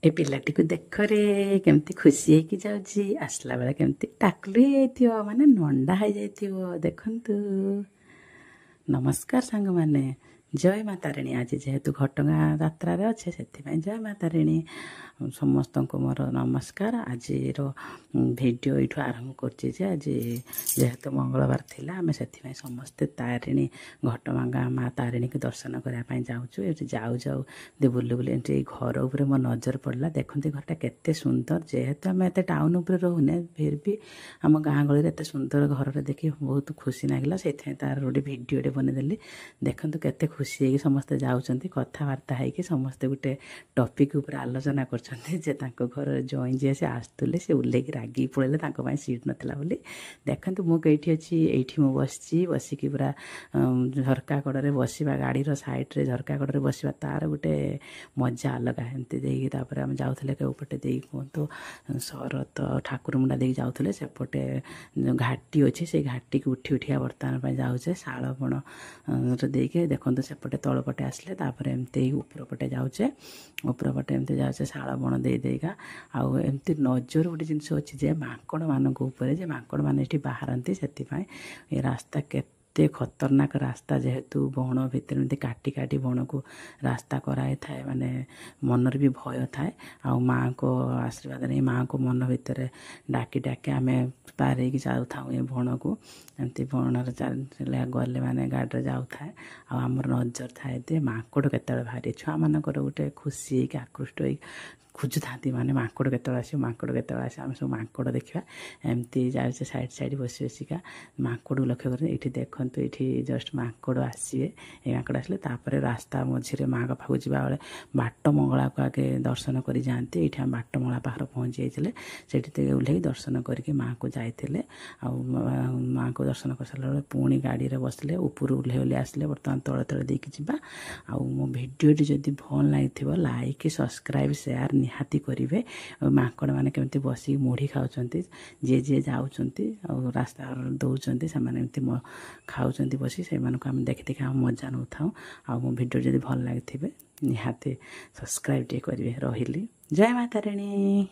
ए पिलाटी को देखरे केमती खुशी है जाऊँगी आसला बेला केमती टाकलु हो माने नंडा हो जाइथिबो देखंतु। नमस्कार सांग माने जय माँ तारिणी। आज जेहेतु घटगाँ यात्रा रे अच्छे से जय माँ तारिणी समस्त को मोर नमस्कार। आज भिडियो ये आरंभ कर आज जेहेतु मंगलवार थिला आमे से समस्ते तारिणी घटगाँ माँ तारिणी को दर्शन करने जाऊँ। ये जाऊ जाऊ दे बुले बुले घर उपर मो नजर पड़ा देखते घरटा केते सुंदर। जेहेतु आम एत टाउन उपर रोने फिर भी आम गाँ गली एत सुंदर घर देखिए बहुत खुशी लगे से तार गोटे भिडियोटे बनईदेली। देखते केते खुशी है समस्ते जाऊँच कथबार्ता है समस्ते गोटे टपिक उपर आलोचना कर घर जॉइन जी से आसुले से ओल्ल रागी पड़े सीट नाला बोली देखते मुझे अच्छी ये बसी बसिकी पूरा झरका कड़े बसवा गाड़ी सैड्रे झरका कड़े बसवा तार गोटे मजा अलग एमती देखिए आम जाऊे केपटे दे कहतु शरत ठाकुर मुंडा दे जाऊे सेपटे घाटी अच्छे से घाटी की उठी उठिया बर्तमान जाऊे शालबण देखे देखते सेपटे तलपटे आसले एमती ऊपर पटे जाऊे ऊपर पटे एमती जाऊे शालबण देगा आउ एमती नजर गोटे जिनस अच्छी माकड़ मान माकड़ मैंने बाहरती से रास्ता के खतरनाक रास्ता जेहेतु बण भितर एमती काटी काटी बण को रास्ता कराई थाए माने मनर भी भय थाए। आ माँ को आशीर्वाद नहीं माँ को मन भितर डाकी डाके आम पार जाऊ था ये बण को एमती बण गले मैंने गाड़ी जाऊ थाए आमर नजर थाए दे माकड़ केत भारी छुआ मानकर गोटे खुशी आकृष्ट हो खोजु था माने माकड़ के माकड़ के आम सब माकड़ देखा एमती जाए साइड साइड बस बसिका माकड़ लक्ष्य कर ये देखते ये जस्ट माकड़ आसवे ये माकड़ आसले रास्ता मझे माँ का पाखु जावा बेले बाट मंगला को आगे दर्शन कर जाती ये आम बाट मंगला पाखर पहुँची जाते से ओह्ल दर्शन करके माँ को जाते माँ को दर्शन कर सारा पुणी गाड़ी में बसले ऊपर ओह्ल ओह्ल आसले बर्तमान तले तले देकी जावा मो भिडियोटी जदि भल लगी लाइक सब्सक्राइब शेयर निहाती करेंगे। माकड़ मैंने केमती बसिक मुढ़ी खाऊँ जी जी जाऊँ रास्ता दौरान से खाऊँ बस से आम देखी देखा मजा नौ था। मो भिडियो जदि भल लगी निहाती सब्सक्राइब टे करेंगे। रही जय माँ तारिणी।